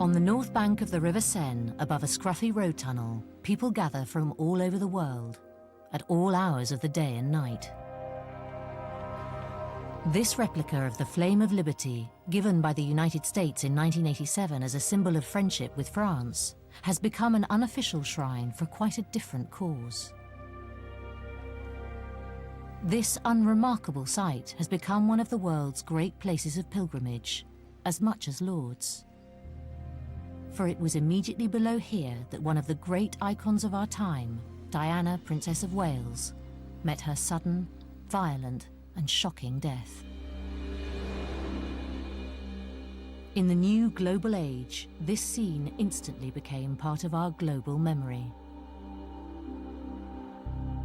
On the north bank of the River Seine, above a scruffy road tunnel, people gather from all over the world, at all hours of the day and night. This replica of the Flame of Liberty, given by the United States in 1987 as a symbol of friendship with France, has become an unofficial shrine for quite a different cause. This unremarkable site has become one of the world's great places of pilgrimage, as much as Lourdes. For it was immediately below here that one of the great icons of our time, Diana, Princess of Wales, met her sudden, violent, and shocking death. In the new global age, this scene instantly became part of our global memory.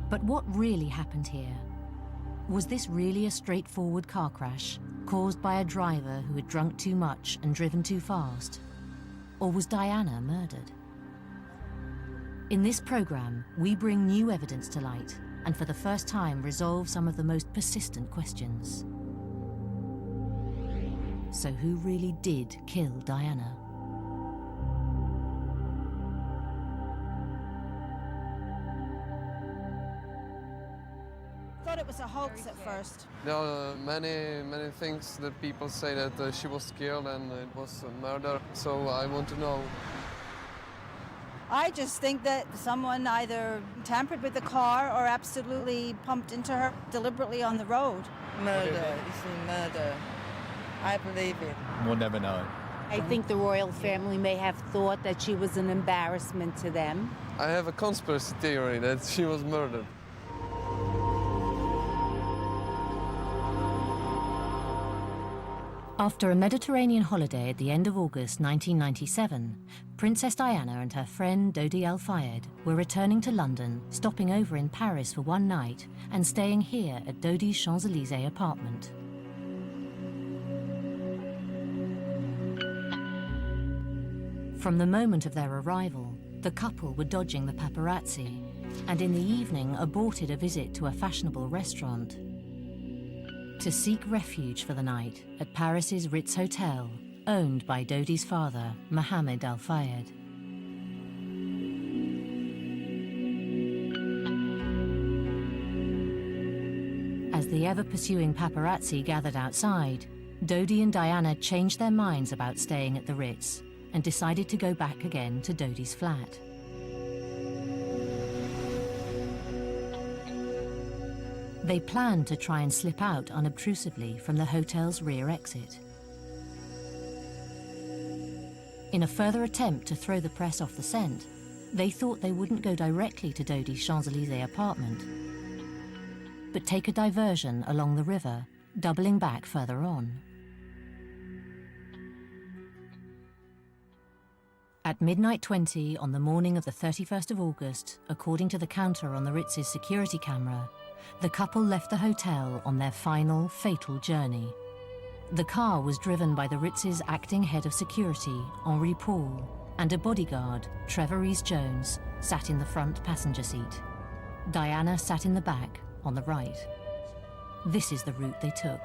But what really happened here? Was this really a straightforward car crash caused by a driver who had drunk too much and driven too fast? Or was Diana murdered? In this program, we bring new evidence to light and for the first time resolve some of the most persistent questions. So who really did kill Diana? I thought it was a hoax at first. There are many things that people say that she was killed and it was a murder, so I want to know. I just think that someone either tampered with the car or absolutely pumped into her deliberately on the road. Murder, it's a murder. I believe it. We'll never know. I think the royal family may have thought that she was an embarrassment to them. I have a conspiracy theory that she was murdered. After a Mediterranean holiday at the end of August 1997, Princess Diana and her friend Dodi Al-Fayed were returning to London, stopping over in Paris for one night and staying here at Dodi's Champs-Élysées apartment. From the moment of their arrival, the couple were dodging the paparazzi and in the evening aborted a visit to a fashionable restaurant to seek refuge for the night at Paris's Ritz Hotel, owned by Dodi's father, Mohammed Al-Fayed. As the ever-pursuing paparazzi gathered outside, Dodi and Diana changed their minds about staying at the Ritz and decided to go back again to Dodi's flat. They planned to try and slip out unobtrusively from the hotel's rear exit. In a further attempt to throw the press off the scent, they thought they wouldn't go directly to Dodi's Champs-Élysées apartment, but take a diversion along the river, doubling back further on. At midnight 20 on the morning of the 31st of August, according to the counter on the Ritz's security camera, the couple left the hotel on their final, fatal journey. The car was driven by the Ritz's acting head of security, Henri Paul, and a bodyguard, Trevor Rees-Jones, sat in the front passenger seat. Diana sat in the back, on the right. This is the route they took.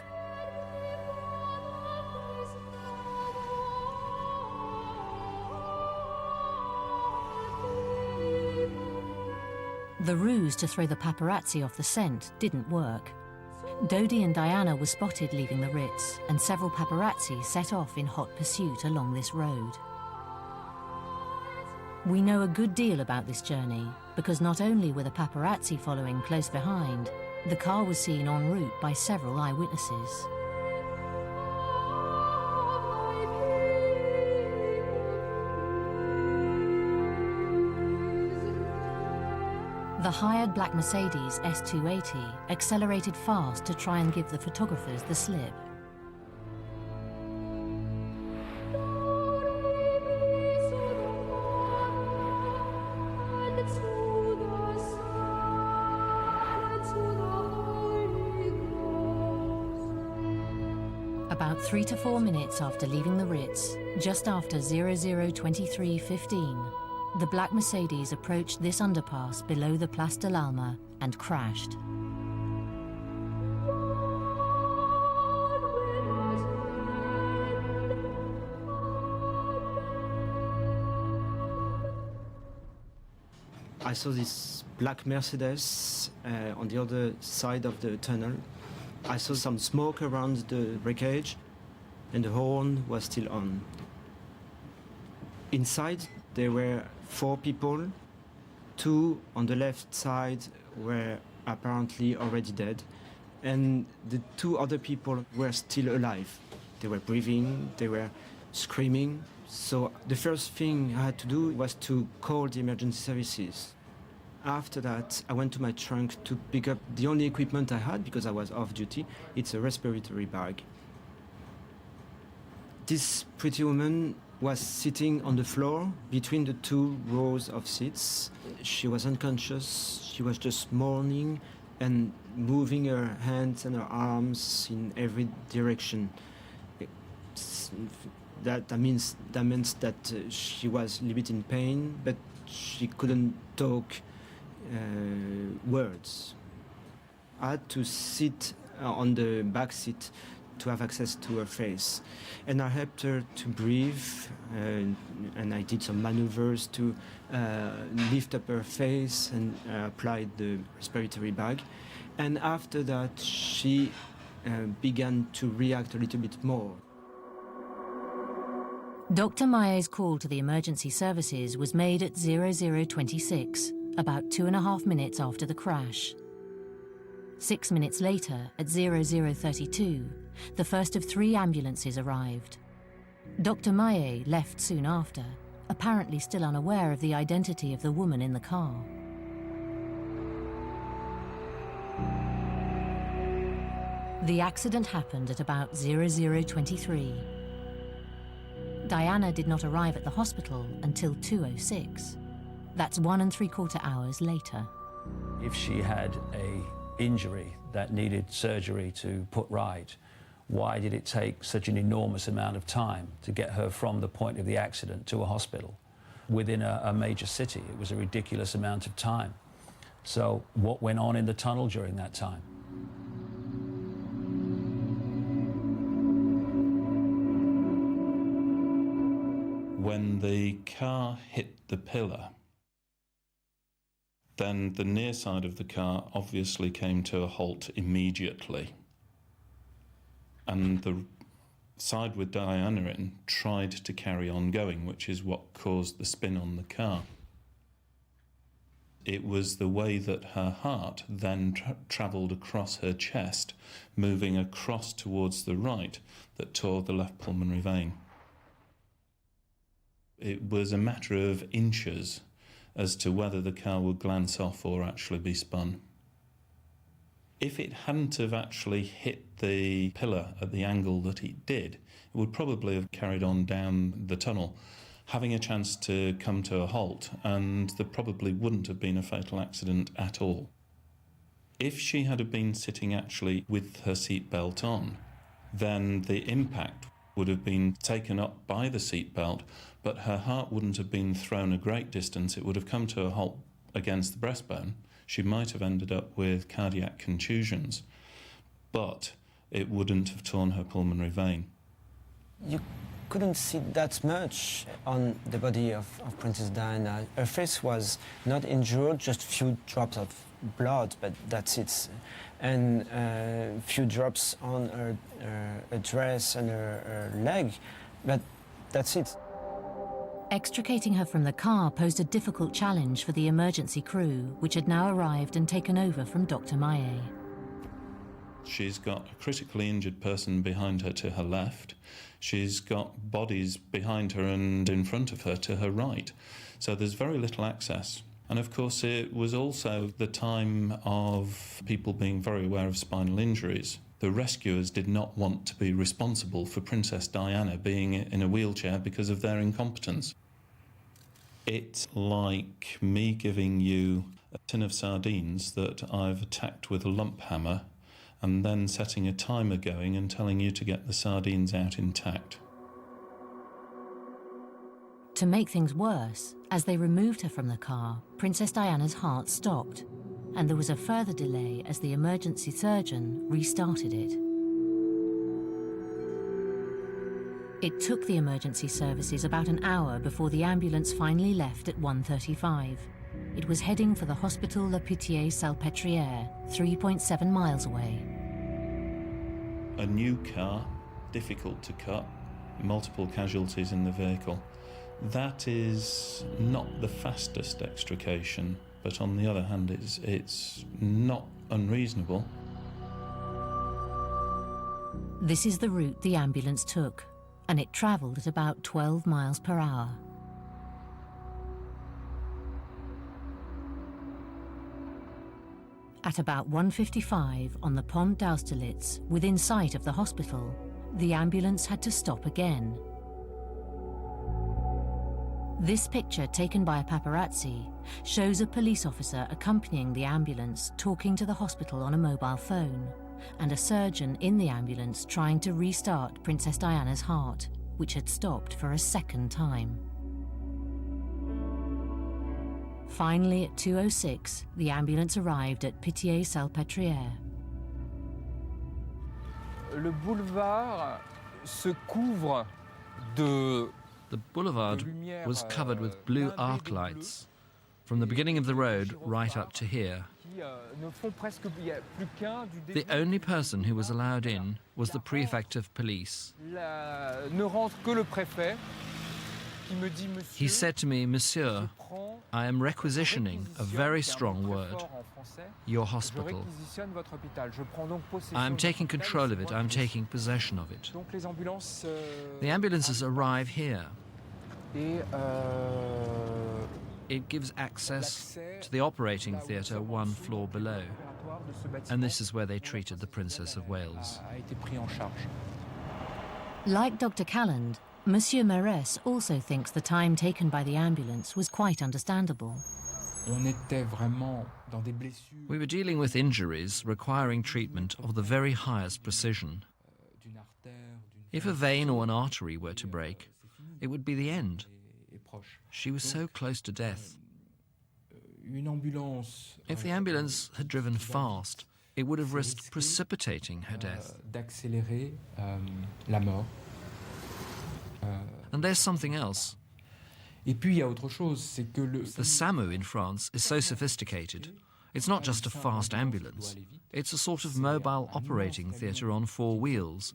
The ruse to throw the paparazzi off the scent didn't work. Dodi and Diana were spotted leaving the Ritz, and several paparazzi set off in hot pursuit along this road. We know a good deal about this journey, because not only were the paparazzi following close behind, the car was seen en route by several eyewitnesses. The hired black Mercedes S280 accelerated fast to try and give the photographers the slip. About 3 to 4 minutes after leaving the Ritz, just after 00:23:15, the black Mercedes approached this underpass below the Place de l'Alma and crashed. I saw this black Mercedes on the other side of the tunnel. I saw some smoke around the wreckage, and the horn was still on. Inside, there were 4 people. 2 on the left side were apparently already dead, and the 2 other people were still alive. They were breathing, they were screaming. So the first thing I had to do was to call the emergency services. After that, I went to my trunk to pick up the only equipment I had because I was off duty. It's a respiratory bag. This pretty woman was sitting on the floor between the 2 rows of seats. She was unconscious. She was just moaning and moving her hands and her arms in every direction. That means that she was a little bit in pain, but she couldn't talk words. I had to sit on the back seat to have access to her face, and I helped her to breathe, and I did some maneuvers to lift up her face and applied the respiratory bag. And after that, she began to react a little bit more. Dr. Maillet's call to the emergency services was made at 0026, about 2.5 minutes after the crash. 6 minutes later, at 0032, the first of 3 ambulances arrived. Dr. Maillet left soon after, apparently still unaware of the identity of the woman in the car. The accident happened at about 0023. Diana did not arrive at the hospital until 2:06. That's 1 3/4 hours later. If she had an injury that needed surgery to put right, why did it take such an enormous amount of time to get her from the point of the accident to a hospital within a major city? It was a ridiculous amount of time. So what went on in the tunnel during that time? When the car hit the pillar, then the near side of the car obviously came to a halt immediately. And the side with Diana in tried to carry on going, which is what caused the spin on the car. It was the way that her heart then travelled across her chest, moving across towards the right, that tore the left pulmonary vein. It was a matter of inches as to whether the car would glance off or actually be spun. If it hadn't have actually hit the pillar at the angle that it did, it would probably have carried on down the tunnel, having a chance to come to a halt, and there probably wouldn't have been a fatal accident at all. If she had been sitting actually with her seatbelt on, then the impact would have been taken up by the seatbelt, but her heart wouldn't have been thrown a great distance. It would have come to a halt against the breastbone. She might have ended up with cardiac contusions, but it wouldn't have torn her pulmonary vein. You couldn't see that much on the body of Princess Diana. Her face was not injured, just few drops of blood, but that's it. And few drops on her dress and her leg, but that's it. Extricating her from the car posed a difficult challenge for the emergency crew, which had now arrived and taken over from Dr. Maillet. She's got a critically injured person behind her to her left. She's got bodies behind her and in front of her to her right. So there's very little access. And of course it was also the time of people being very aware of spinal injuries. The rescuers did not want to be responsible for Princess Diana being in a wheelchair because of their incompetence. It's like me giving you a tin of sardines that I've attacked with a lump hammer and then setting a timer going and telling you to get the sardines out intact. To make things worse, as they removed her from the car, Princess Diana's heart stopped, and there was a further delay as the emergency surgeon restarted it. It took the emergency services about an hour before the ambulance finally left at 1:35. It was heading for the Hospital La Pitié-Salpêtrière, 3.7 miles away. A new car, difficult to cut, multiple casualties in the vehicle. That is not the fastest extrication, but on the other hand, it's not unreasonable. This is the route the ambulance took, and it travelled at about 12 miles per hour. At about 1:55 on the Pont d'Austerlitz, within sight of the hospital, the ambulance had to stop again. This picture, taken by a paparazzi, shows a police officer accompanying the ambulance talking to the hospital on a mobile phone, and a surgeon in the ambulance trying to restart Princess Diana's heart, which had stopped for a second time. Finally, at 2:06, the ambulance arrived at Pitié-Salpêtrière. Le boulevard se couvre de... The boulevard was covered with blue arc lights, from the beginning of the road right up to here. The only person who was allowed in was the prefect of police. He said to me, "Monsieur, I am requisitioning a very strong word, your hospital. I am taking control of it, I am taking possession of it." The ambulances arrive here. It gives access to the operating theatre 1 floor below, and this is where they treated the Princess of Wales. Like Dr. Calland, Monsieur Marès also thinks the time taken by the ambulance was quite understandable. We were dealing with injuries requiring treatment of the very highest precision. If a vein or an artery were to break, it would be the end. She was so close to death. If the ambulance had driven fast, it would have risked precipitating her death. And there's something else. The SAMU in France is so sophisticated. It's not just a fast ambulance. It's a sort of mobile operating theatre on 4 wheels.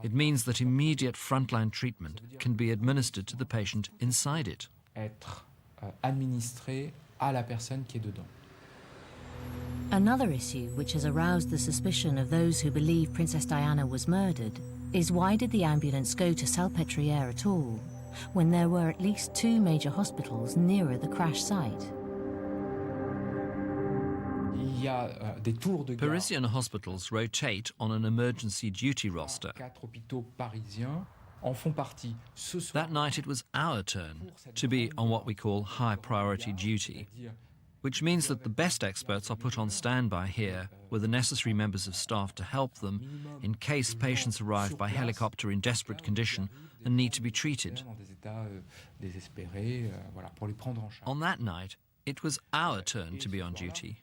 It means that immediate frontline treatment can be administered to the patient inside it. Another issue which has aroused the suspicion of those who believe Princess Diana was murdered is why did the ambulance go to Salpêtrière at all, when there were at least 2 major hospitals nearer the crash site? Parisian hospitals rotate on an emergency duty roster. That night it was our turn to be on what we call high priority duty, which means that the best experts are put on standby here with the necessary members of staff to help them in case patients arrive by helicopter in desperate condition and need to be treated. On that night, it was our turn to be on duty.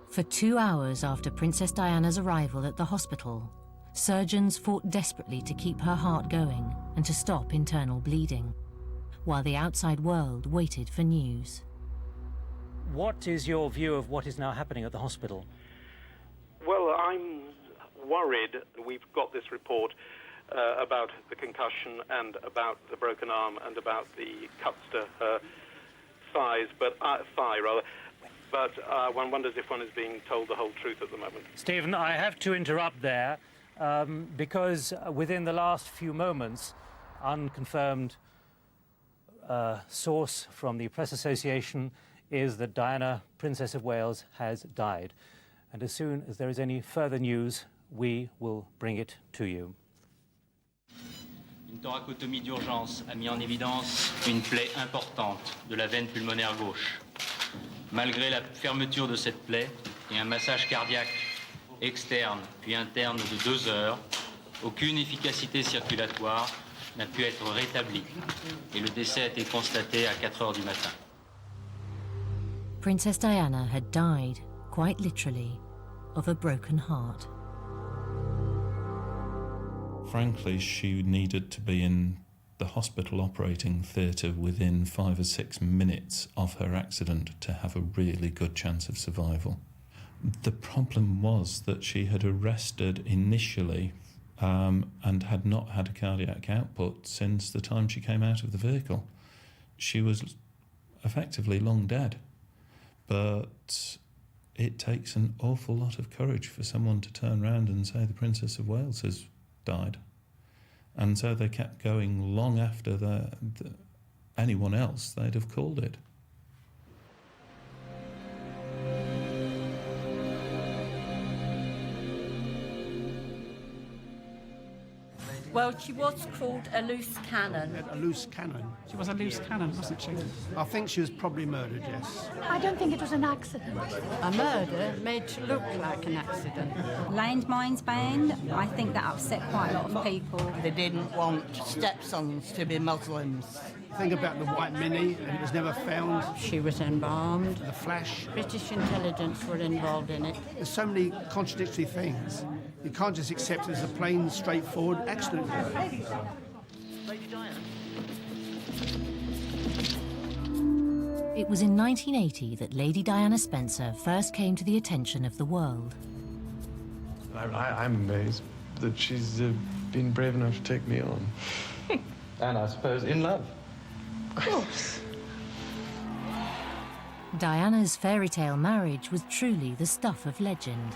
For 2 hours after Princess Diana's arrival at the hospital, surgeons fought desperately to keep her heart going and to stop internal bleeding, while the outside world waited for news. What is your view of what is now happening at the hospital? Well, I'm worried. We've got this report about the concussion and about the broken arm and about the cuts to her thigh, but one wonders if one is being told the whole truth at the moment. Stephen, I have to interrupt there because within the last few moments, unconfirmed source from the Press Association is that Diana, Princess of Wales, has died. And as soon as there is any further news, we will bring it to you. Une thoracotomie d'urgence a mis en évidence une plaie importante de la veine pulmonaire gauche. Malgré la fermeture de cette plaie et un massage cardiaque externe puis interne de 2 heures, aucune efficacité circulatoire n'a pu être rétablie et le décès a été constaté à 4 heures du matin. Princess Diana had died, quite literally, of a broken heart. Frankly, she needed to be in the hospital operating theatre within 5 or 6 minutes of her accident to have a really good chance of survival. The problem was that she had arrested initially and had not had a cardiac output since the time she came out of the vehicle. She was effectively long dead, but it takes an awful lot of courage for someone to turn around and say the Princess of Wales has died. And so they kept going long after anyone else they'd have called it. Well, she was called a loose cannon. A loose cannon? She was a loose cannon, wasn't she? I think she was probably murdered, yes. I don't think it was an accident. A murder made to look like an accident. Landmines banned, I think that upset quite a lot of people. They didn't want stepsons to be Muslims. Think about the white Mini, and it was never found. She was embalmed. The Flash. British intelligence were involved in it. There's so many contradictory things. You can't just accept it as a plain, straightforward accident. It was in 1980 that Lady Diana Spencer first came to the attention of the world. I'm amazed that she's been brave enough to take me on. And I suppose in love. Of course. Diana's fairy tale marriage was truly the stuff of legend.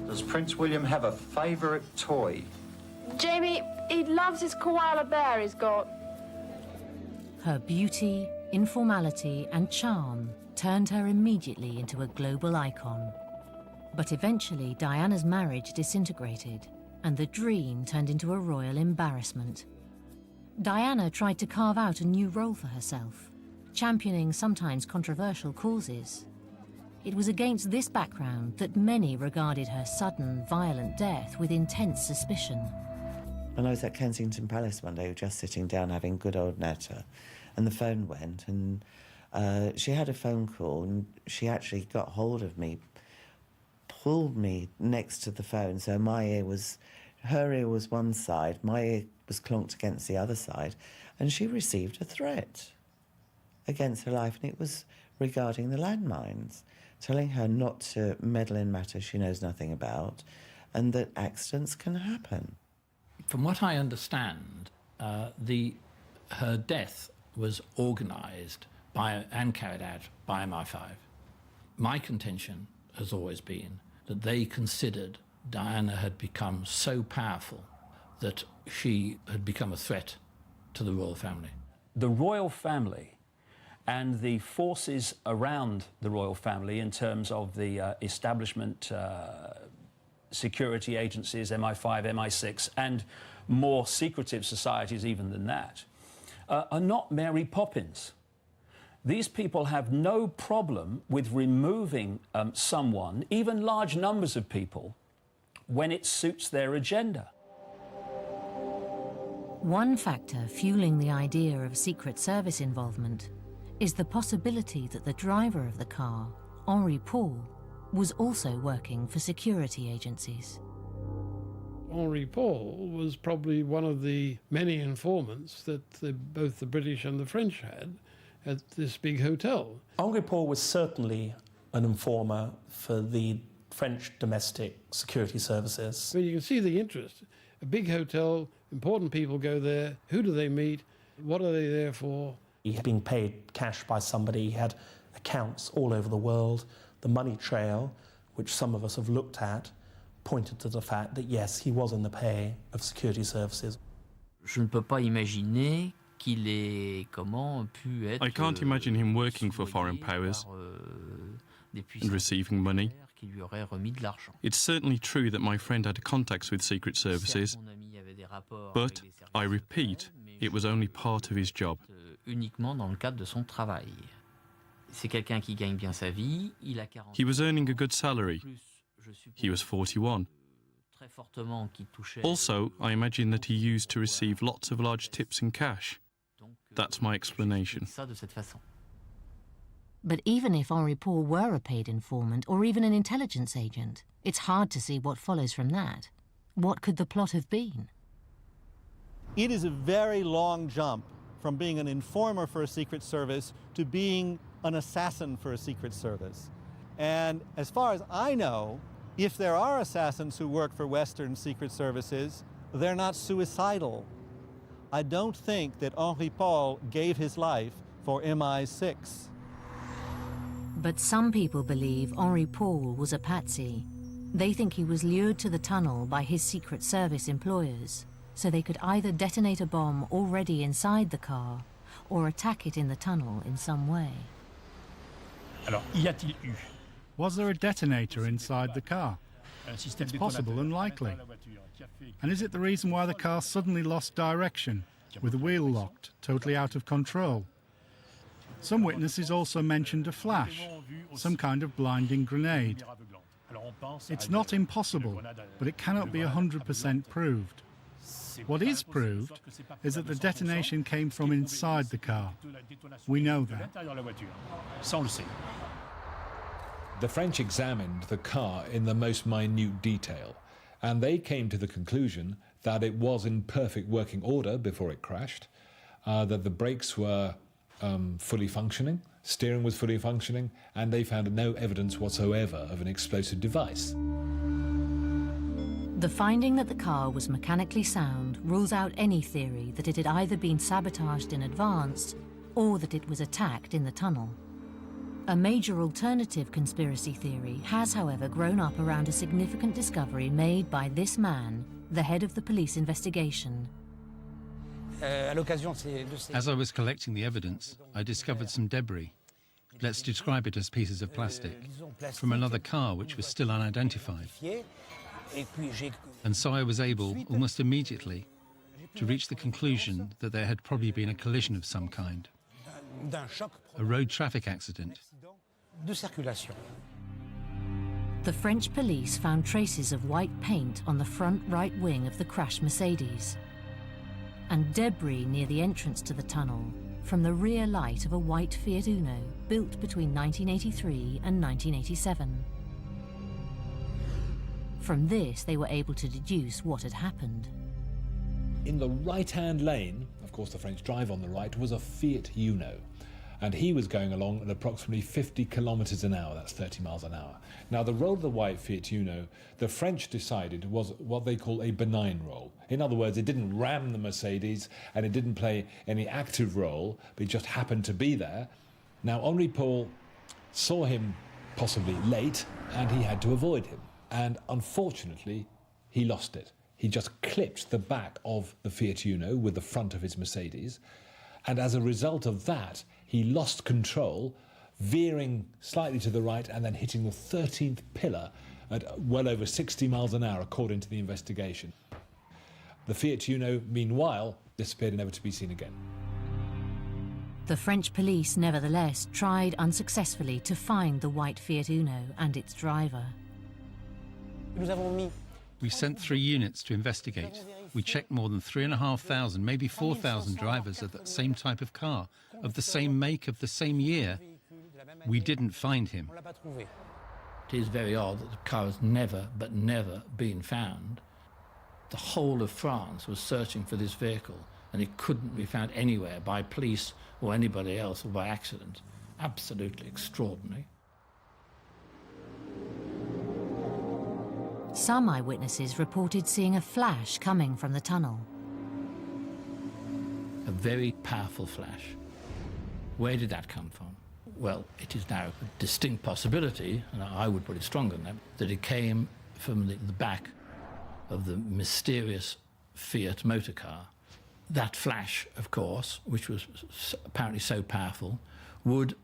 Does Prince William have a favourite toy? Jamie, he loves his koala bear he's got. Her beauty, informality and charm turned her immediately into a global icon. But eventually Diana's marriage disintegrated and the dream turned into a royal embarrassment. Diana tried to carve out a new role for herself, championing sometimes controversial causes. It was against this background that many regarded her sudden, violent death with intense suspicion. When I was at Kensington Palace one day, we were just sitting down having good old natter, and the phone went, and she had a phone call, and she actually got hold of me, pulled me next to the phone, so her ear was one side, my ear was clonked against the other side, and she received a threat against her life, and it was regarding the landmines, telling her not to meddle in matters she knows nothing about, and that accidents can happen. From what I understand, her death was organised and carried out by MI5. My contention has always been that they considered Diana had become so powerful that she had become a threat to the royal family. The royal family and the forces around the royal family in terms of the establishment, security agencies, MI5, MI6, and more secretive societies even than that, are not Mary Poppins. These people have no problem with removing someone, even large numbers of people, when it suits their agenda. One factor fueling the idea of Secret Service involvement is the possibility that the driver of the car, Henri Paul, was also working for security agencies. Henri Paul was probably one of the many informants that both the British and the French had at this big hotel. Henri Paul was certainly an informer for the French domestic security services. I mean, you can see the interest. A big hotel, important people go there. Who do they meet? What are they there for? He had been paid cash by somebody. He had accounts all over the world. The money trail, which some of us have looked at, pointed to the fact that, yes, he was in the pay of security services. Je ne peux pas imaginer qu'il ait pu être. I can't imagine him working for foreign powers and receiving money. Qui lui aurait remis de l'argent. It's certainly true that my friend had contacts with secret services, but, I repeat, it was only part of his job. Uniquement dans le cadre de son travail. C'est quelqu'un qui gagne bien sa vie. Il a 40 He was earning a good salary. He was 41. Très fortement qui touchait. Also, I imagine that he used to receive lots of large tips in cash. That's my explanation. Ça de cette façon. But even if Henri Paul were a paid informant or even an intelligence agent, it's hard to see what follows from that. What could the plot have been? It is a very long jump from being an informer for a Secret Service to being an assassin for a Secret Service. And as far as I know, if there are assassins who work for Western Secret Services, they're not suicidal. I don't think that Henri Paul gave his life for MI6. But some people believe Henri Paul was a patsy. They think he was lured to the tunnel by his Secret Service employers, so they could either detonate a bomb already inside the car or attack it in the tunnel in some way. Was there a detonator inside the car? It's possible and likely. And is it the reason why the car suddenly lost direction, with the wheel locked, totally out of control? Some witnesses also mentioned a flash, some kind of blinding grenade. It's not impossible, but it cannot be 100% proved. What is proved is that the detonation came from inside the car. We know that. The French examined the car in the most minute detail, and they came to the conclusion that it was in perfect working order before it crashed, that the brakes were fully functioning, steering was fully functioning, and they found no evidence whatsoever of an explosive device. The finding that the car was mechanically sound rules out any theory that it had either been sabotaged in advance or that it was attacked in the tunnel. A major alternative conspiracy theory has, however, grown up around a significant discovery made by this man, the head of the police investigation. As I was collecting the evidence, I discovered some debris. Let's describe it as pieces of plastic, from another car which was still unidentified. And so I was able, almost immediately, to reach the conclusion that there had probably been a collision of some kind. A road traffic accident. The French police found traces of white paint on the front right wing of the crashed Mercedes, and debris near the entrance to the tunnel from the rear light of a white Fiat Uno built between 1983 and 1987. From this, they were able to deduce what had happened. In the right-hand lane, of course the French drive on the right, was a Fiat Uno. And he was going along at approximately 50 kilometers an hour, that's 30 miles an hour. Now, the roll of the white Fiat Uno, the French decided was what they call a benign roll. In other words, it didn't ram the Mercedes and it didn't play any active role, but it just happened to be there. Now, Henri Paul saw him possibly late and he had to avoid him. And unfortunately, he lost it. He just clipped the back of the Fiat Uno with the front of his Mercedes. And as a result of that, he lost control, veering slightly to the right and then hitting the 13th pillar at well over 60 miles an hour, according to the investigation. The Fiat Uno, meanwhile, disappeared never to be seen again. The French police, nevertheless, tried unsuccessfully to find the white Fiat Uno and its driver. We sent 3 units to investigate. We checked more than 3,500, maybe 4,000 drivers of that same type of car, of the same make, of the same year. We didn't find him. It is very odd that the car has never, but never been found. The whole of France was searching for this vehicle, and it couldn't be found anywhere by police or anybody else or by accident. Absolutely extraordinary. Some eyewitnesses reported seeing a flash coming from the tunnel. A very powerful flash. Where did that come from? Well, it is now a distinct possibility, and I would put it stronger than that it came from the back of the mysterious Fiat motor car. That flash, of course, which was apparently so powerful, would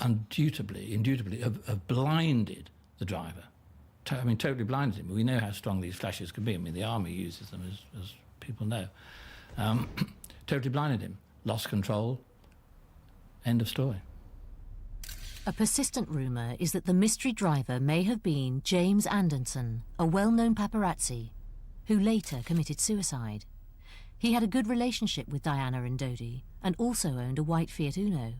indubitably have blinded the driver. Totally blinded him. We know how strong these flashes can be. I mean, the army uses them, as people know. Totally blinded him. Lost control. End of story. A persistent rumour is that the mystery driver may have been James Anderson, a well-known paparazzi, who later committed suicide. He had a good relationship with Diana and Dodi, and also owned a white Fiat Uno.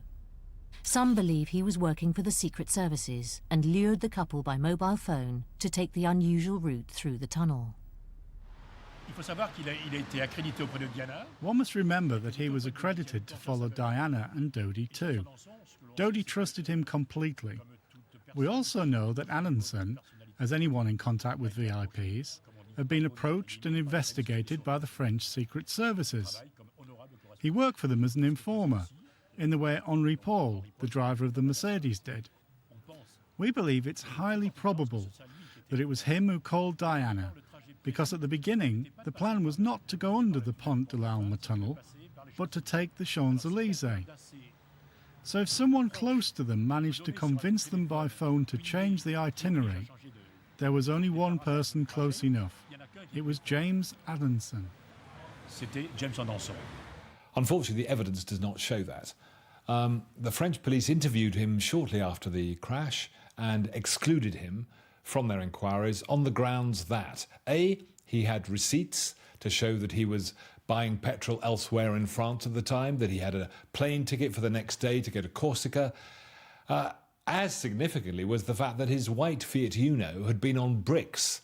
Some believe he was working for the Secret Services and lured the couple by mobile phone to take the unusual route through the tunnel. One must remember that he was accredited to follow Diana and Dodi too. Dodi trusted him completely. We also know that Anundsen, as anyone in contact with VIPs, had been approached and investigated by the French Secret Services. He worked for them as an informer, in the way Henri Paul, the driver of the Mercedes, did. We believe it's highly probable that it was him who called Diana, because at the beginning the plan was not to go under the Pont de l'Alma tunnel, but to take the Champs-Élysées. So if someone close to them managed to convince them by phone to change the itinerary, there was only one person close enough. It was James Anundsen. Unfortunately, the evidence does not show that. The French police interviewed him shortly after the crash and excluded him from their inquiries on the grounds that, A, he had receipts to show that he was buying petrol elsewhere in France at the time, that he had a plane ticket for the next day to go to Corsica. As significantly was the fact that his white Fiat Uno had been on bricks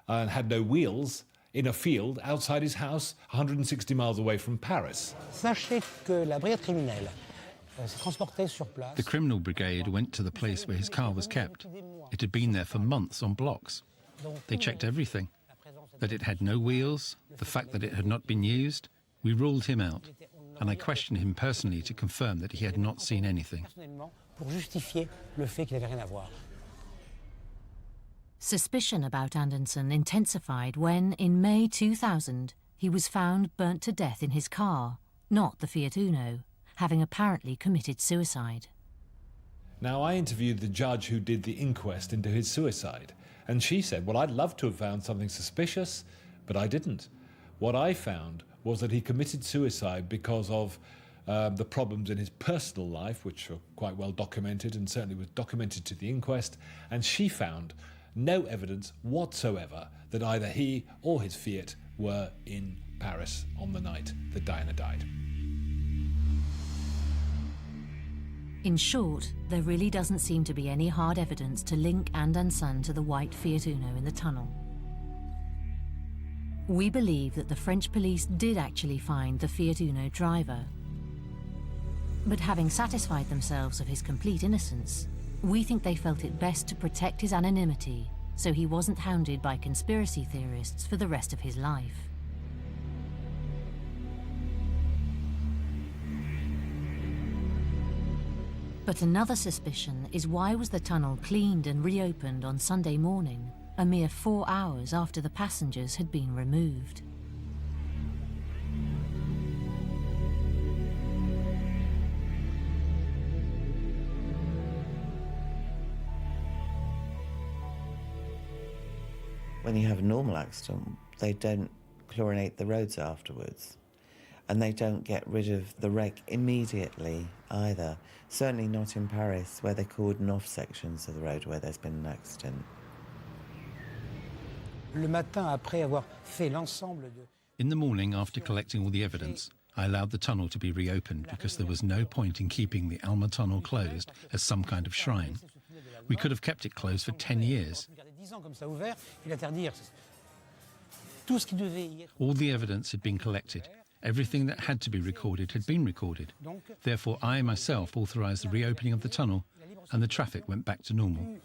and had no wheels in a field outside his house, 160 miles away from Paris. The criminal brigade went to the place where his car was kept. It had been there for months on blocks. They checked everything. That it had no wheels, the fact that it had not been used. We ruled him out, and I questioned him personally to confirm that he had not seen anything. Suspicion about Anundsen intensified when, in May 2000, he was found burnt to death in his car, not the Fiat Uno, having apparently committed suicide. Now, I interviewed the judge who did the inquest into his suicide, and she said, well, I'd love to have found something suspicious, but I didn't. What I found was that he committed suicide because of the problems in his personal life, which are quite well documented and certainly was documented to the inquest, and she found no evidence whatsoever that either he or his Fiat were in Paris on the night that Diana died. In short, there really doesn't seem to be any hard evidence to link Anundsen to the white Fiat Uno in the tunnel. We believe that the French police did actually find the Fiat Uno driver. But having satisfied themselves of his complete innocence, we think they felt it best to protect his anonymity so he wasn't hounded by conspiracy theorists for the rest of his life. But another suspicion is, why was the tunnel cleaned and reopened on Sunday morning, a mere 4 hours after the passengers had been removed? When you have a normal accident, they don't chlorinate the roads afterwards. And they don't get rid of the wreck immediately either. Certainly not in Paris, where they cordon off sections of the road where there's been an accident. In the morning, after collecting all the evidence, I allowed the tunnel to be reopened because there was no point in keeping the Alma tunnel closed as some kind of shrine. We could have kept it closed for 10 years. All the evidence had been collected. Everything that had to be recorded had been recorded. Therefore, I myself authorised the reopening of the tunnel, and the traffic went back to normal.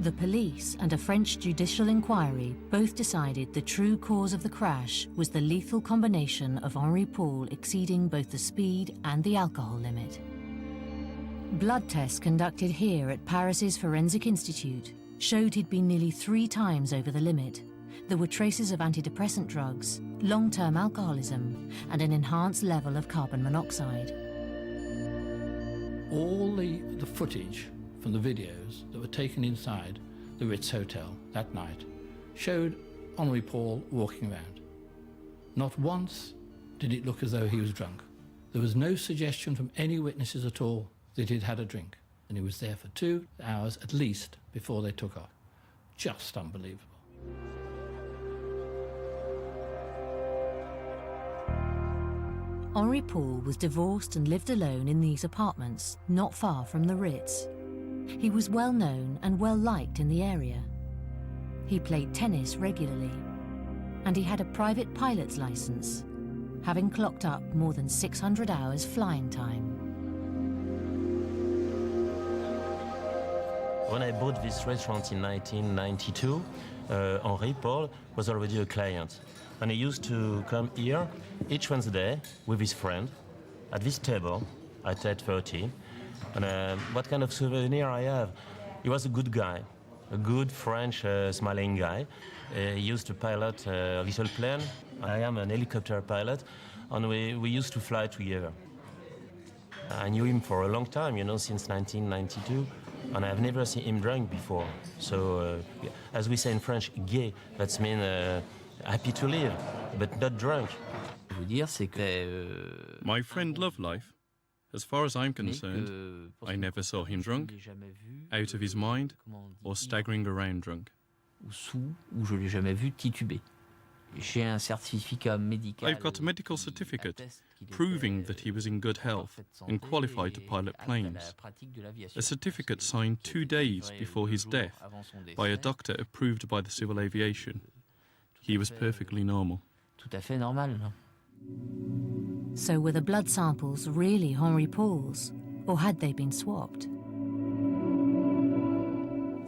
The police and a French judicial inquiry both decided the true cause of the crash was the lethal combination of Henri Paul exceeding both the speed and the alcohol limit. Blood tests conducted here at Paris's Forensic Institute showed he'd been nearly 3 times over the limit. There were traces of antidepressant drugs, long-term alcoholism, and an enhanced level of carbon monoxide. All the footage from the videos that were taken inside the Ritz Hotel that night showed Henri Paul walking around. Not once did it look as though he was drunk. There was no suggestion from any witnesses at all that he'd had a drink, and he was there for 2 hours at least before they took off. Just unbelievable. Henri Paul was divorced and lived alone in these apartments, not far from the Ritz. He was well known and well liked in the area. He played tennis regularly, and he had a private pilot's license, having clocked up more than 600 hours flying time. When I bought this restaurant in 1992, Henri Paul was already a client. And he used to come here each Wednesday with his friend at this table at 8:30. And what kind of souvenir I have? He was a good guy, a good French smiling guy. He used to pilot a little plane. I am an helicopter pilot, and we used to fly together. I knew him for a long time, you know, since 1992, and I've never seen him drunk before. So, as we say in French, gay, that means happy to live, but not drunk. My friend loved life. As far as I'm concerned, I never saw him drunk, out of his mind, or staggering around drunk. I've got a medical certificate proving that he was in good health and qualified to pilot planes. A certificate signed 2 days before his death by a doctor approved by the Civil Aviation. He was perfectly normal. So were the blood samples really Henri Paul's, or had they been swapped?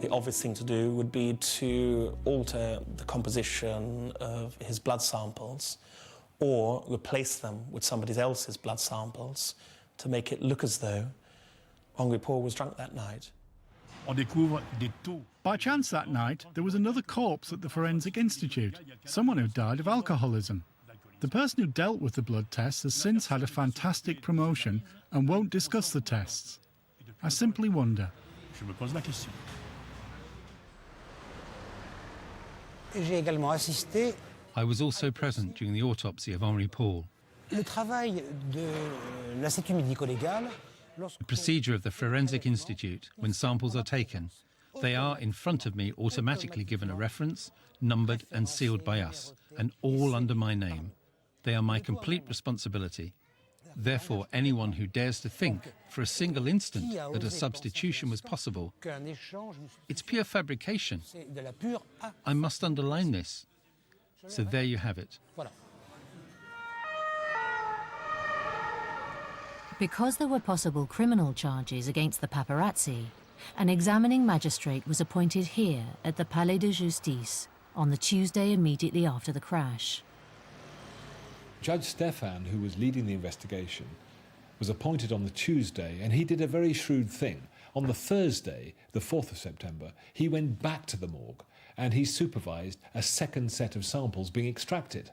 The obvious thing to do would be to alter the composition of his blood samples or replace them with somebody else's blood samples to make it look as though Henri Paul was drunk that night. By chance that night, there was another corpse at the Forensic Institute, someone who died of alcoholism. The person who dealt with the blood tests has since had a fantastic promotion and won't discuss the tests. I simply wonder. I was also present during the autopsy of Henri Paul. The procedure of the Forensic Institute, when samples are taken, they are, in front of me, automatically given a reference, numbered and sealed by us, and all under my name. They are my complete responsibility. Therefore, anyone who dares to think for a single instant that a substitution was possible, it's pure fabrication. I must underline this. So there you have it. Because there were possible criminal charges against the paparazzi, an examining magistrate was appointed here at the Palais de Justice on the Tuesday immediately after the crash. Judge Stefan, who was leading the investigation, was appointed on the Tuesday, and he did a very shrewd thing. On the Thursday, the 4th of September, he went back to the morgue and he supervised a second set of samples being extracted.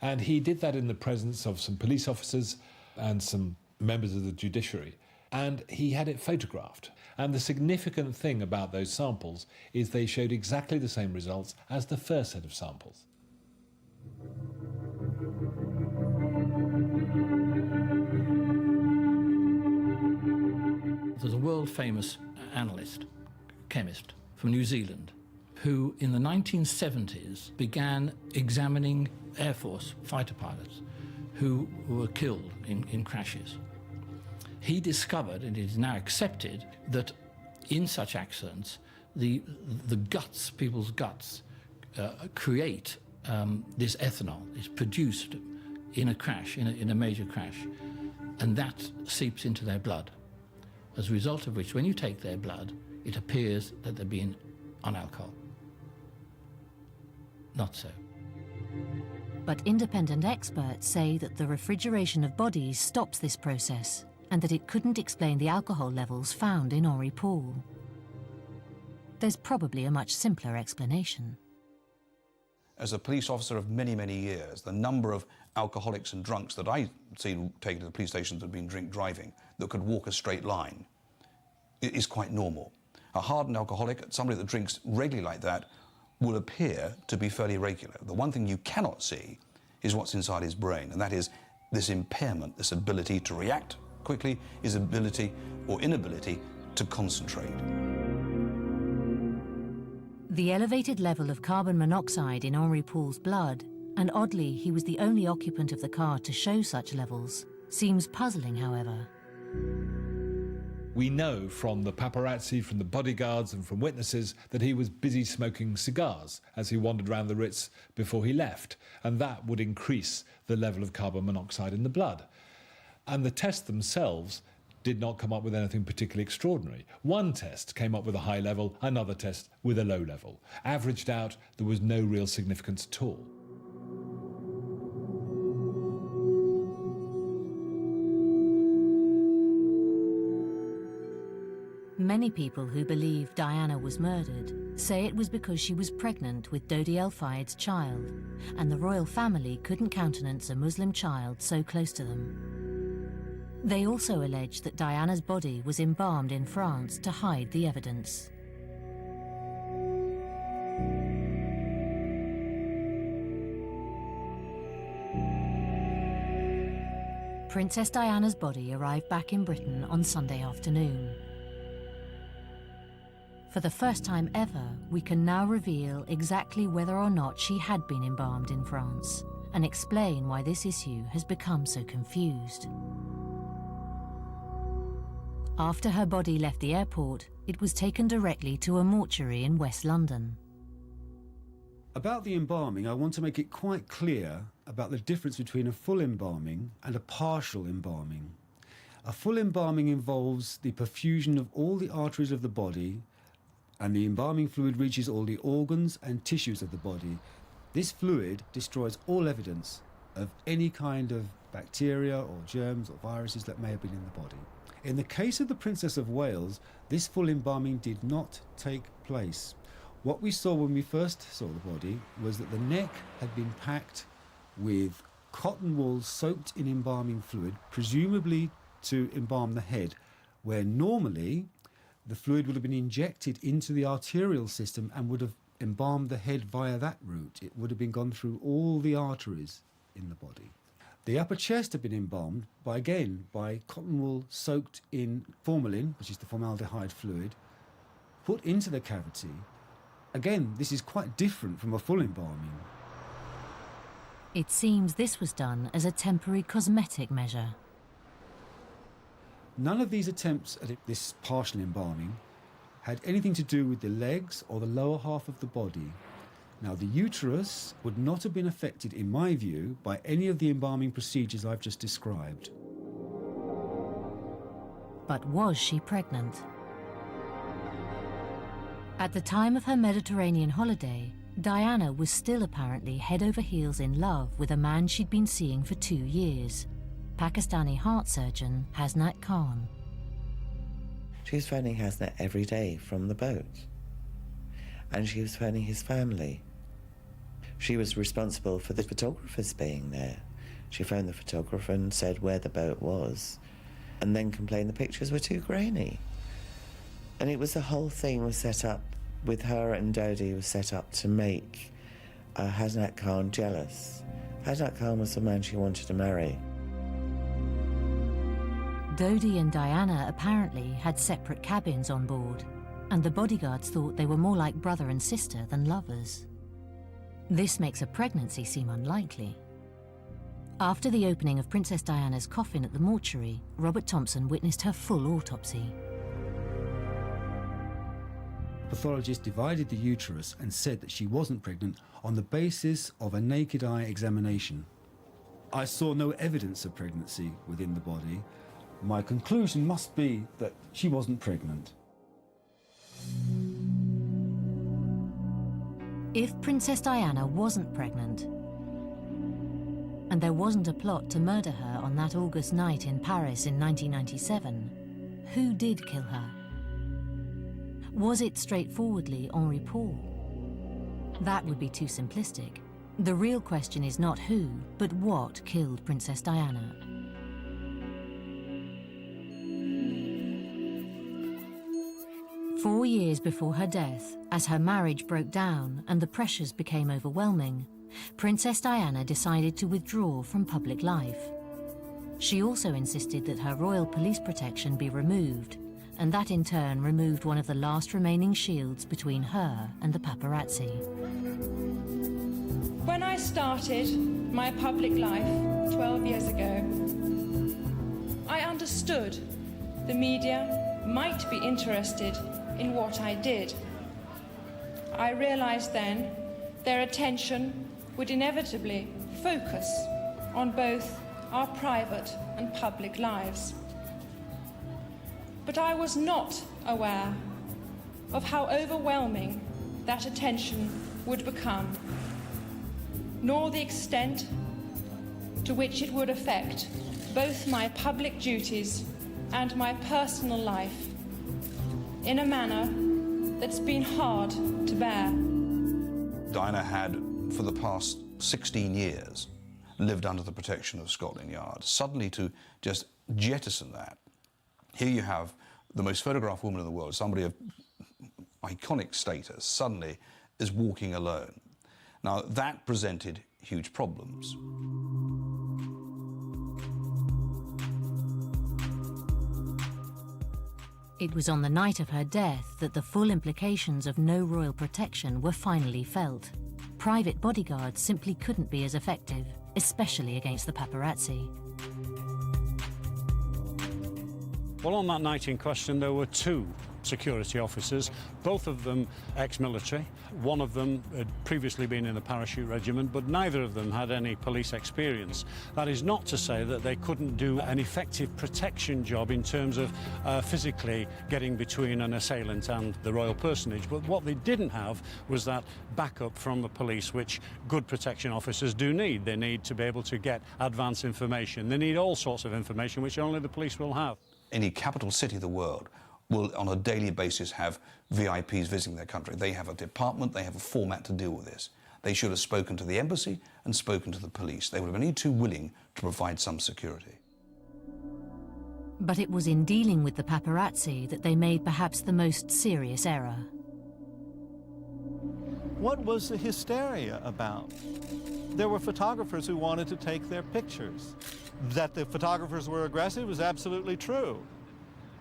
And he did that in the presence of some police officers and some members of the judiciary. And he had it photographed. And the significant thing about those samples is they showed exactly the same results as the first set of samples. There's a world-famous analyst, chemist from New Zealand, who in the 1970s began examining Air Force fighter pilots who were killed in crashes. He discovered, and it is now accepted, that in such accidents, the guts, people's guts, create this ethanol. It's produced in a crash, in a major crash, and that seeps into their blood. As a result of which, when you take their blood, it appears that they're being on alcohol. Not so. But independent experts say that the refrigeration of bodies stops this process and that it couldn't explain the alcohol levels found in Henri Paul. There's probably a much simpler explanation. As a police officer of many, many years, the number of alcoholics and drunks that I've seen taken to the police stations that have been drink driving that could walk a straight line is quite normal. A hardened alcoholic, somebody that drinks regularly like that, will appear to be fairly regular. The one thing you cannot see is what's inside his brain, and that is this impairment, this ability to react quickly, his ability or inability to concentrate. The elevated level of carbon monoxide in Henri Paul's blood And oddly, he was the only occupant of the car to show such levels. Seems puzzling, however. We know from the paparazzi, from the bodyguards and from witnesses that he was busy smoking cigars as he wandered around the Ritz before he left, and that would increase the level of carbon monoxide in the blood. And the tests themselves did not come up with anything particularly extraordinary. One test came up with a high level, another test with a low level. Averaged out, there was no real significance at all. Many people who believe Diana was murdered say it was because she was pregnant with Dodi El Fayed's child, and the royal family couldn't countenance a Muslim child so close to them. They also allege that Diana's body was embalmed in France to hide the evidence. Princess Diana's body arrived back in Britain on Sunday afternoon. For the first time ever, we can now reveal exactly whether or not she had been embalmed in France and explain why this issue has become so confused. After her body left the airport, it was taken directly to a mortuary in West London. About the embalming, I want to make it quite clear about the difference between a full embalming and a partial embalming. A full embalming involves the perfusion of all the arteries of the body, and the embalming fluid reaches all the organs and tissues of the body. This fluid destroys all evidence of any kind of bacteria or germs or viruses that may have been in the body. In the case of the Princess of Wales, this full embalming did not take place. What we saw when we first saw the body was that the neck had been packed with cotton wool soaked in embalming fluid, presumably to embalm the head, where normally the fluid would have been injected into the arterial system and would have embalmed the head via that route. It would have been gone through all the arteries in the body. The upper chest had been embalmed by cotton wool soaked in formalin, which is the formaldehyde fluid, put into the cavity. Again, this is quite different from a full embalming. It seems this was done as a temporary cosmetic measure. None of these attempts at this partial embalming had anything to do with the legs or the lower half of the body. Now, the uterus would not have been affected, in my view, by any of the embalming procedures I've just described. But was she pregnant? At the time of her Mediterranean holiday, Diana was still apparently head over heels in love with a man she'd been seeing for 2 years, Pakistani heart surgeon Hasnat Khan. She was phoning Hasnat every day from the boat, and she was phoning his family. She was responsible for the photographers being there. She phoned the photographer and said where the boat was, and then complained the pictures were too grainy. And it was the whole thing was set up with her and Dodi was set up to make Hasnat Khan jealous. Hasnat Khan was the man she wanted to marry. Dodi and Diana apparently had separate cabins on board, and the bodyguards thought they were more like brother and sister than lovers. This makes a pregnancy seem unlikely. After the opening of Princess Diana's coffin at the mortuary, Robert Thompson witnessed her full autopsy. Pathologists divided the uterus and said that she wasn't pregnant on the basis of a naked eye examination. I saw no evidence of pregnancy within the body. My conclusion must be that she wasn't pregnant. If Princess Diana wasn't pregnant, and there wasn't a plot to murder her on that August night in Paris in 1997, who did kill her? Was it straightforwardly Henri Paul? That would be too simplistic. The real question is not who, but what killed Princess Diana. Four years before her death, as her marriage broke down and the pressures became overwhelming, Princess Diana decided to withdraw from public life. She also insisted that her royal police protection be removed, and that in turn removed one of the last remaining shields between her and the paparazzi. When I started my public life 12 years ago, I understood the media might be interested in what I did. I realized then their attention would inevitably focus on both our private and public lives. But I was not aware of how overwhelming that attention would become, nor the extent to which it would affect both my public duties and my personal life in a manner that's been hard to bear. Diana had, for the past 16 years, lived under the protection of Scotland Yard. Suddenly to just jettison that. Here you have the most photographed woman in the world, somebody of iconic status, suddenly is walking alone. Now, that presented huge problems. It was on the night of her death that the full implications of no royal protection were finally felt. Private bodyguards simply couldn't be as effective, especially against the paparazzi. Well, on that night in question, there were two security officers, both of them ex-military. One of them had previously been in the parachute regiment, but neither of them had any police experience. That is not to say that they couldn't do an effective protection job in terms of physically getting between an assailant and the royal personage, but what they didn't have was that backup from the police, which good protection officers do need. They need to be able to get advance information. They need all sorts of information which only the police will have. Any capital city of the world will on a daily basis have VIPs visiting their country. They have a department, they have a format to deal with this. They should have spoken to the embassy and spoken to the police. They would have been only too willing to provide some security. But it was in dealing with the paparazzi that they made perhaps the most serious error. What was the hysteria about? There were photographers who wanted to take their pictures. That the photographers were aggressive was absolutely true,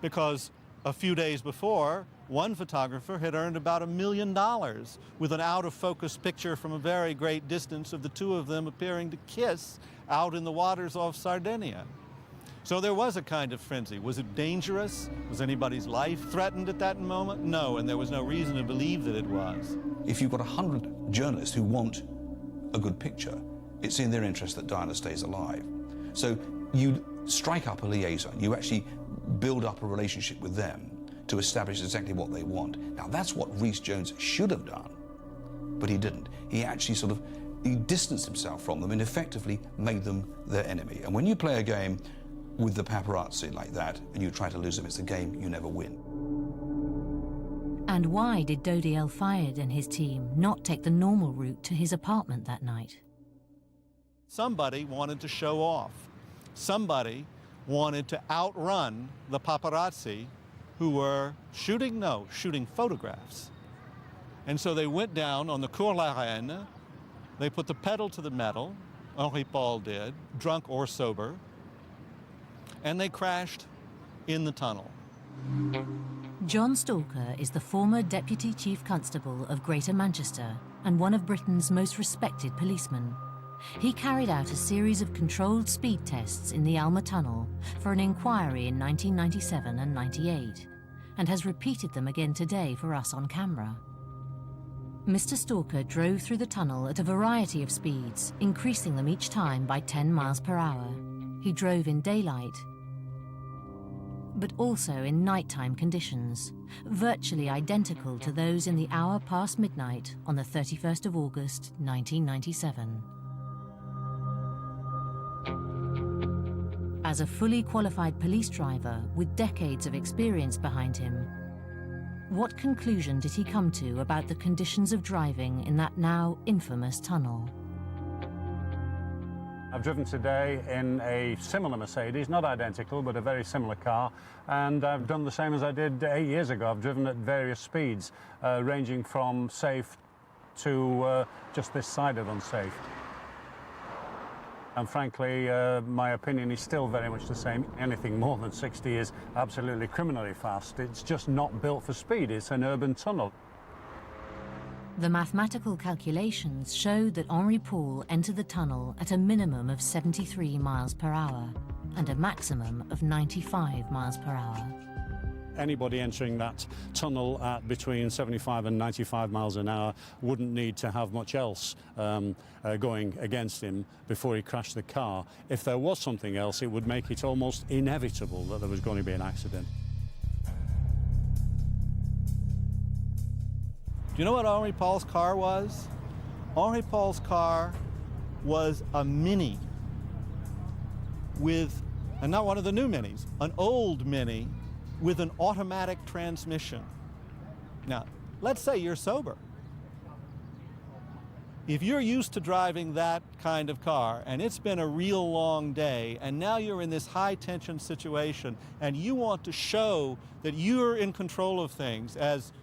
because a few days before, one photographer had earned about $1 million with an out-of-focus picture from a very great distance of the two of them appearing to kiss out in the waters off Sardinia. So there was a kind of frenzy. Was it dangerous? Was anybody's life threatened at that moment? No, and there was no reason to believe that it was. If you've got 100 journalists who want a good picture, it's in their interest that Diana stays alive. So you strike up a liaison, you actually build up a relationship with them to establish exactly what they want. Now that's what Rhys Jones should have done, but he didn't. He actually he distanced himself from them and effectively made them their enemy. And when you play a game with the paparazzi like that and you try to lose them, it's a game you never win. And why did Dodi El Fayed and his team not take the normal route to his apartment that night? Somebody wanted to show off. Somebody wanted to outrun the paparazzi who were shooting photographs. And so they went down on the Cours la Reine, they put the pedal to the metal, Henri Paul did, drunk or sober, and they crashed in the tunnel. John Stalker is the former Deputy Chief Constable of Greater Manchester and one of Britain's most respected policemen. He carried out a series of controlled speed tests in the Alma Tunnel for an inquiry in 1997 and 98, and has repeated them again today for us on camera. Mr. Stalker drove through the tunnel at a variety of speeds, increasing them each time by 10 miles per hour. He drove in daylight, but also in nighttime conditions, virtually identical to those in the hour past midnight on the 31st of August, 1997. As a fully qualified police driver with decades of experience behind him, what conclusion did he come to about the conditions of driving in that now infamous tunnel? I've driven today in a similar Mercedes, not identical, but a very similar car, and I've done the same as I did 8 years ago. I've driven at various speeds, ranging from safe to just this side of unsafe. And frankly, my opinion is still very much the same. Anything more than 60 is absolutely criminally fast. It's just not built for speed. It's an urban tunnel. The mathematical calculations showed that Henri Paul entered the tunnel at a minimum of 73 miles per hour and a maximum of 95 miles per hour. Anybody entering that tunnel at between 75 and 95 miles an hour wouldn't need to have much else going against him before he crashed the car. If there was something else, it would make it almost inevitable that there was going to be an accident. Do you know what Henri Paul's car was? Henri Paul's car was a Mini with, and not one of the new Minis, an old Mini with an automatic transmission. Now, let's say you're sober. If you're used to driving that kind of car and it's been a real long day and now you're in this high tension situation and you want to show that you're in control of things, as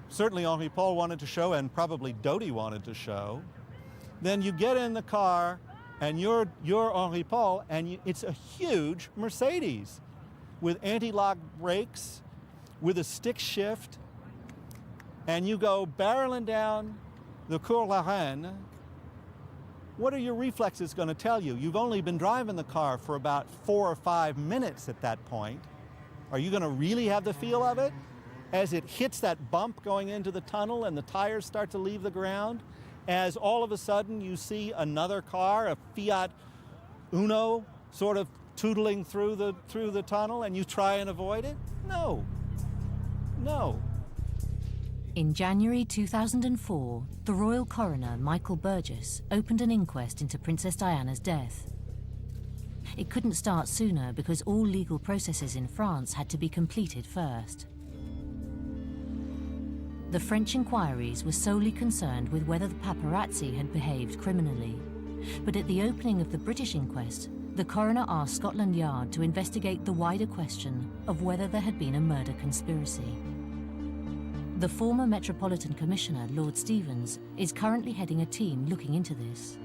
certainly Henri Paul wanted to show and probably Dodi wanted to show, then you get in the car and you're Henri Paul and it's a huge Mercedes with anti-lock brakes, with a stick shift, and you go barreling down the Cours la Reine. What are your reflexes going to tell you? You've only been driving the car for about 4 or 5 minutes at that point. Are you going to really have the feel of it? As it hits that bump going into the tunnel and the tires start to leave the ground, as all of a sudden you see another car, a Fiat Uno, sort of tootling through the tunnel and you try and avoid it? No. No. In January 2004, the royal coroner, Michael Burgess, opened an inquest into Princess Diana's death. It couldn't start sooner because all legal processes in France had to be completed first. The French inquiries were solely concerned with whether the paparazzi had behaved criminally. But at the opening of the British inquest, the coroner asked Scotland Yard to investigate the wider question of whether there had been a murder conspiracy. The former Metropolitan Commissioner, Lord Stevens, is currently heading a team looking into this.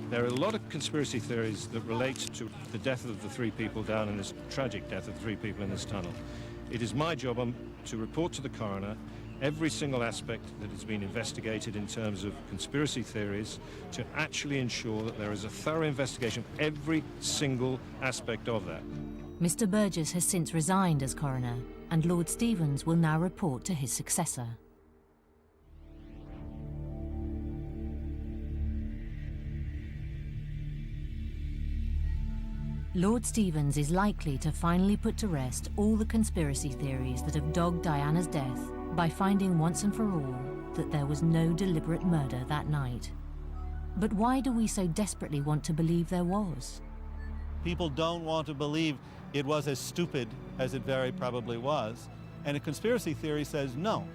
There are a lot of conspiracy theories that relate to the death of the 3 people down in this tragic death of the 3 people in this tunnel. It is my job to report to the coroner every single aspect that has been investigated in terms of conspiracy theories to actually ensure that there is a thorough investigation of every single aspect of that. Mr. Burgess has since resigned as coroner, and Lord Stevens will now report to his successor. Lord Stevens is likely to finally put to rest all the conspiracy theories that have dogged Diana's death by finding once and for all that there was no deliberate murder that night. But why do we so desperately want to believe there was? People don't want to believe it was as stupid as it very probably was. And a conspiracy theory says no.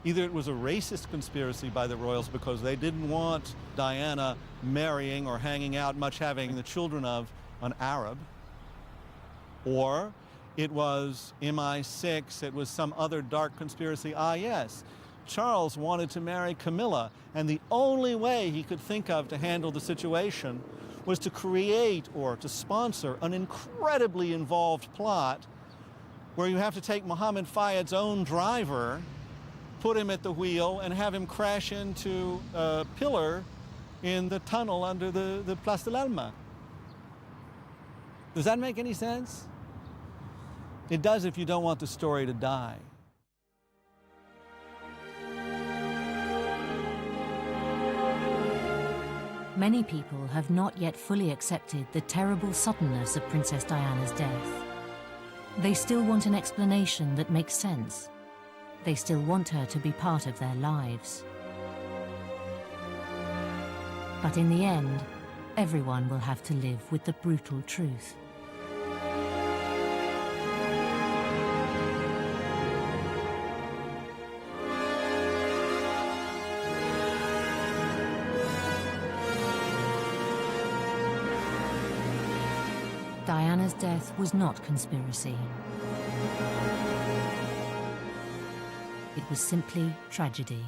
Either it was a racist conspiracy by the royals because they didn't want Diana marrying or hanging out, much having the children of an Arab, or it was MI6, it was some other dark conspiracy. Ah, yes, Charles wanted to marry Camilla, and the only way he could think of to handle the situation was to create or to sponsor an incredibly involved plot where you have to take Mohammed Fayed's own driver, put him at the wheel, and have him crash into a pillar in the tunnel under the Place de l'Alma. Does that make any sense? It does if you don't want the story to die. Many people have not yet fully accepted the terrible suddenness of Princess Diana's death. They still want an explanation that makes sense. They still want her to be part of their lives. But in the end, everyone will have to live with the brutal truth. Diana's death was not conspiracy. It was simply tragedy.